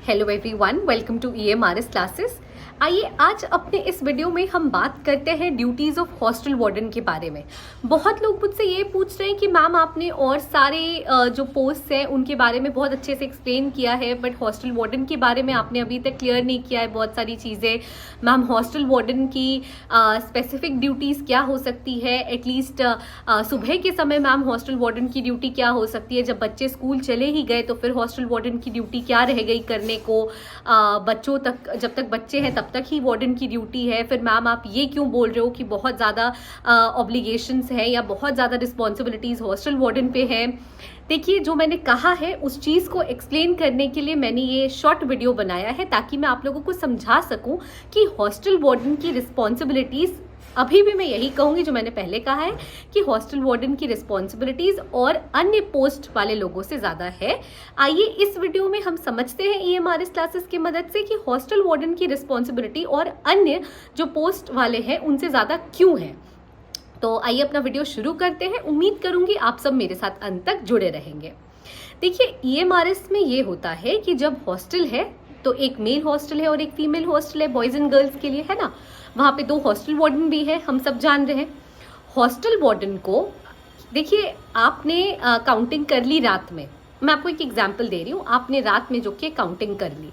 Hello everyone, welcome to EMRS classes. आइए आज अपने इस वीडियो में हम बात करते हैं ड्यूटीज़ ऑफ हॉस्टल वार्डन के बारे में। बहुत लोग मुझसे ये पूछ रहे हैं कि मैम आपने और सारे जो पोस्ट हैं उनके बारे में बहुत अच्छे से एक्सप्लेन किया है, बट हॉस्टल वार्डन के बारे में आपने अभी तक क्लियर नहीं किया है बहुत सारी चीज़ें। मैम हॉस्टल वार्डन की स्पेसिफिक ड्यूटीज़ क्या हो सकती है, एटलीस्ट सुबह के समय मैम हॉस्टल वार्डन की ड्यूटी क्या हो सकती है, जब बच्चे स्कूल चले ही गए तो फिर हॉस्टल वार्डन की ड्यूटी क्या रह गई करने को, बच्चों तक जब तक बच्चे हैं तब तक ही वार्डन की ड्यूटी है। फिर मैम आप ये क्यों बोल रहे हो कि बहुत ज़्यादा ऑब्लिगेशंस हैं या बहुत ज़्यादा रिस्पॉन्सिबिलिटीज़ हॉस्टल वार्डन पे है। देखिए, जो मैंने कहा है उस चीज़ को एक्सप्लेन करने के लिए मैंने ये शॉर्ट वीडियो बनाया है ताकि मैं आप लोगों को समझा सकूं कि हॉस्टल वार्डन की रिस्पॉन्सिबिलिटीज़, अभी भी मैं यही कहूंगी जो मैंने पहले कहा है कि हॉस्टल वार्डन की रिस्पॉन्सिबिलिटीज और अन्य पोस्ट वाले लोगों से ज़्यादा है। आइए इस वीडियो में हम समझते हैं EMRS क्लासेस की मदद से कि हॉस्टल वार्डन की रिस्पॉन्सिबिलिटी और अन्य जो पोस्ट वाले हैं उनसे ज़्यादा क्यों है। तो आइए अपना वीडियो शुरू करते हैं। उम्मीद करूंगी आप सब मेरे साथ अंत तक जुड़े रहेंगे। देखिए, EMRS में ये होता है कि जब हॉस्टल है तो एक मेल हॉस्टल है और एक फीमेल हॉस्टल है, बॉयज़ एंड गर्ल्स के लिए, है ना। वहाँ पे 2 हॉस्टल वार्डन भी है, हम सब जान रहे हैं। हॉस्टल वार्डन को देखिए, आपने काउंटिंग कर ली रात में। मैं आपको एक एग्जांपल दे रही हूँ। आपने रात में जो कि काउंटिंग कर ली,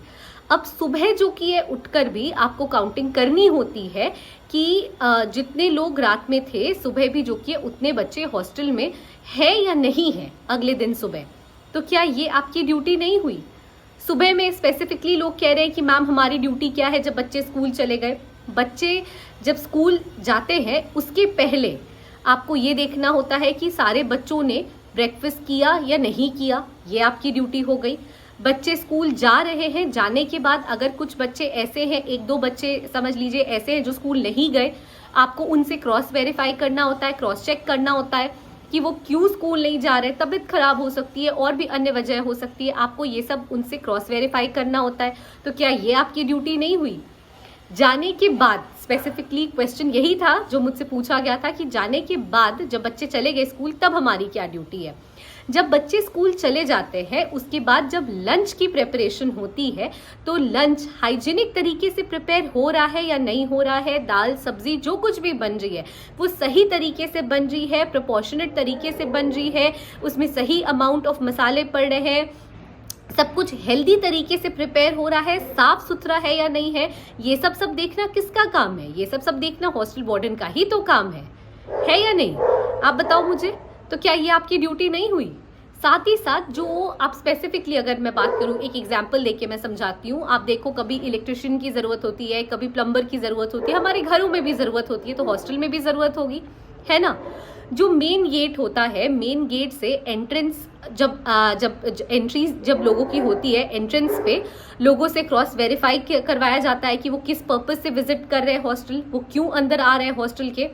अब सुबह जो कि है उठकर भी आपको काउंटिंग करनी होती है कि जितने लोग रात में थे सुबह भी जो कि उतने बच्चे हॉस्टल में है या नहीं है अगले दिन सुबह। तो क्या ये आपकी ड्यूटी नहीं हुई? सुबह में स्पेसिफिकली लोग कह रहे हैं कि मैम हमारी ड्यूटी क्या है जब बच्चे स्कूल चले गए। बच्चे जब स्कूल जाते हैं उसके पहले आपको ये देखना होता है कि सारे बच्चों ने ब्रेकफास्ट किया या नहीं किया, ये आपकी ड्यूटी हो गई। बच्चे स्कूल जा रहे हैं, जाने के बाद अगर कुछ बच्चे ऐसे हैं, 1-2 बच्चे समझ लीजिए ऐसे हैं जो स्कूल नहीं गए, आपको उनसे क्रॉस वेरीफाई करना होता है, क्रॉस चेक करना होता है कि वो क्यों स्कूल नहीं जा रहे। तबीयत खराब हो सकती है और भी अन्य वजह हो सकती है, आपको ये सब उनसे क्रॉस वेरीफाई करना होता है। तो क्या ये आपकी ड्यूटी नहीं हुई? जाने के बाद स्पेसिफिकली क्वेश्चन यही था जो मुझसे पूछा गया था कि जाने के बाद जब बच्चे चले गए स्कूल तब हमारी क्या ड्यूटी है। जब बच्चे स्कूल चले जाते हैं उसके बाद जब लंच की प्रिपरेशन होती है तो लंच हाइजीनिक तरीके से प्रिपेयर हो रहा है या नहीं हो रहा है, दाल सब्जी जो कुछ भी बन रही है वो सही तरीके से बन रही है, प्रोपोर्शनेट तरीके से बन रही है, उसमें सही अमाउंट ऑफ मसाले पड़ रहे हैं, सब कुछ हेल्दी तरीके से प्रिपेयर हो रहा है, साफ सुथरा है या नहीं है, ये सब देखना किसका काम है? ये सब देखना हॉस्टल वार्डन का ही तो काम है या नहीं? आप बताओ मुझे। तो क्या ये आपकी ड्यूटी नहीं हुई? साथ ही साथ जो आप स्पेसिफिकली अगर मैं बात करूं, एक एग्जांपल देके मैं समझाती हूँ। आप देखो, कभी इलेक्ट्रिशियन की ज़रूरत होती है, कभी प्लम्बर की ज़रूरत होती है, हमारे घरों में भी ज़रूरत होती है, तो हॉस्टल में भी ज़रूरत होगी, है ना। जो मेन गेट होता है, मेन गेट से एंट्रेंस जब एंट्री जब लोगों की होती है, एंट्रेंस पे लोगों से क्रॉस वेरीफाई करवाया जाता है कि वो किस पर्पज से विजिट कर रहे हैं हॉस्टल, वो क्यों अंदर आ रहे हैं हॉस्टल के।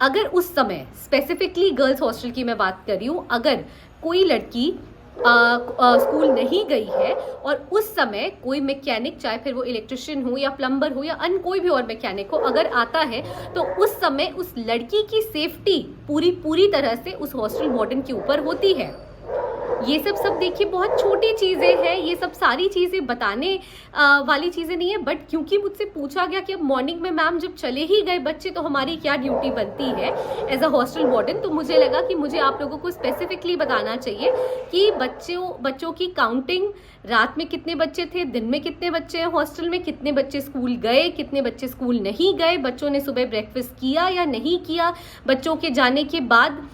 अगर उस समय स्पेसिफिकली गर्ल्स हॉस्टल की मैं बात कर रही हूँ, अगर कोई लड़की स्कूल नहीं गई है और उस समय कोई मैकेनिक, चाहे फिर वो इलेक्ट्रिशियन हो या प्लम्बर हो या अन्य कोई भी और मैकेनिक हो, अगर आता है तो उस समय उस लड़की की सेफ्टी पूरी तरह से उस हॉस्टल वार्डन के ऊपर होती है। ये सब देखिए बहुत छोटी चीज़ें हैं, ये सब सारी चीज़ें बताने वाली चीज़ें नहीं है, बट क्योंकि मुझसे पूछा गया कि अब मॉर्निंग में मैम जब चले ही गए बच्चे तो हमारी क्या ड्यूटी बनती है एज अ हॉस्टल वार्डन, तो मुझे लगा कि मुझे आप लोगों को स्पेसिफिकली बताना चाहिए कि बच्चों की काउंटिंग, रात में कितने बच्चे थे, दिन में कितने बच्चे हैं हॉस्टल में, कितने बच्चे स्कूल गए, कितने बच्चे स्कूल नहीं गए, बच्चों ने सुबह ब्रेकफास्ट किया या नहीं किया, बच्चों के जाने के बाद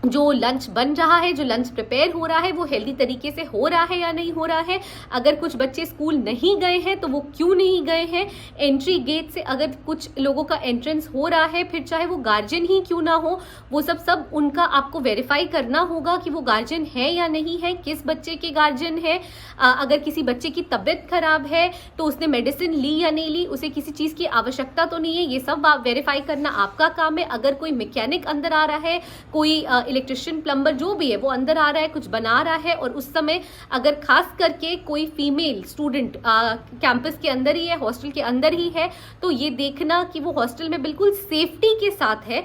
जो लंच बन रहा है, जो लंच प्रिपेयर हो रहा है वो हेल्दी तरीके से हो रहा है या नहीं हो रहा है। अगर कुछ बच्चे स्कूल नहीं गए हैं तो वो क्यों नहीं गए हैं। एंट्री गेट से अगर कुछ लोगों का एंट्रेंस हो रहा है, फिर चाहे वो गार्जियन ही क्यों ना हो, वो सब उनका आपको वेरीफाई करना होगा कि वो गार्जियन है या नहीं है, किस बच्चे के गार्जियन है। अगर किसी बच्चे की तबीयत खराब है तो उसने मेडिसिन ली या नहीं ली, उसे किसी चीज़ की आवश्यकता तो नहीं है, ये सब आप वेरीफाई करना आपका काम है। अगर कोई मैकेनिक अंदर आ रहा है, कोई इलेक्ट्रिशियन, प्लम्बर जो भी है वो अंदर आ रहा है, कुछ बना रहा है, और उस समय अगर खास करके कोई फीमेल स्टूडेंट कैंपस के अंदर ही है, हॉस्टल के अंदर ही है, तो ये देखना कि वो हॉस्टल में बिल्कुल सेफ्टी के साथ है,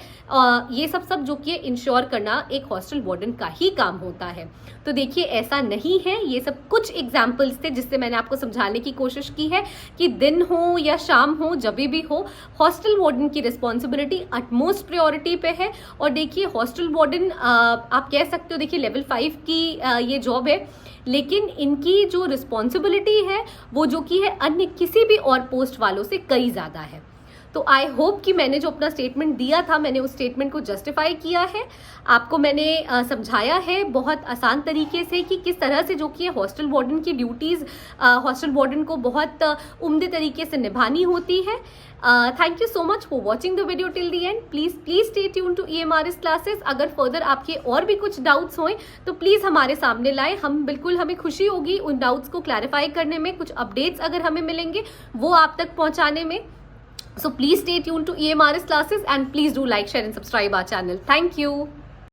ये सब जो कि इंश्योर करना एक हॉस्टल वार्डन का ही काम होता है। तो देखिए ऐसा नहीं है, ये सब कुछ एग्जाम्पल्स थे जिससे मैंने आपको समझाने की कोशिश की है कि दिन हो या शाम हो, जब भी हो, हॉस्टल वार्डन की रिस्पॉन्सिबिलिटी अटमोस्ट प्रायोरिटी पे है। और देखिए हॉस्टल वार्डन आप कह सकते हो, देखिए लेवल 5 की ये जॉब है, लेकिन इनकी जो रिस्पॉन्सिबिलिटी है वो जो कि है अन्य किसी भी और पोस्ट वालों से कई ज़्यादा है। तो आई होप कि मैंने जो अपना स्टेटमेंट दिया था, मैंने उस स्टेटमेंट को जस्टिफाई किया है, आपको मैंने समझाया है बहुत आसान तरीके से कि किस तरह से जो कि हॉस्टल वार्डन की ड्यूटीज़ हॉस्टल वार्डन को बहुत उम्दे तरीके से निभानी होती है। Thank you so much for watching the video till the end. Please stay tune to EMRS classes. अगर फर्दर आपके और भी कुछ डाउट्स हों तो प्लीज़ हमारे सामने लाएं, हमें खुशी होगी उन डाउट्स को क्लैरिफाई करने में। कुछ अपडेट्स अगर हमें मिलेंगे वो आप तक पहुँचाने में। So please stay tuned to EMRS classes and please do like, share and subscribe our channel. Thank you.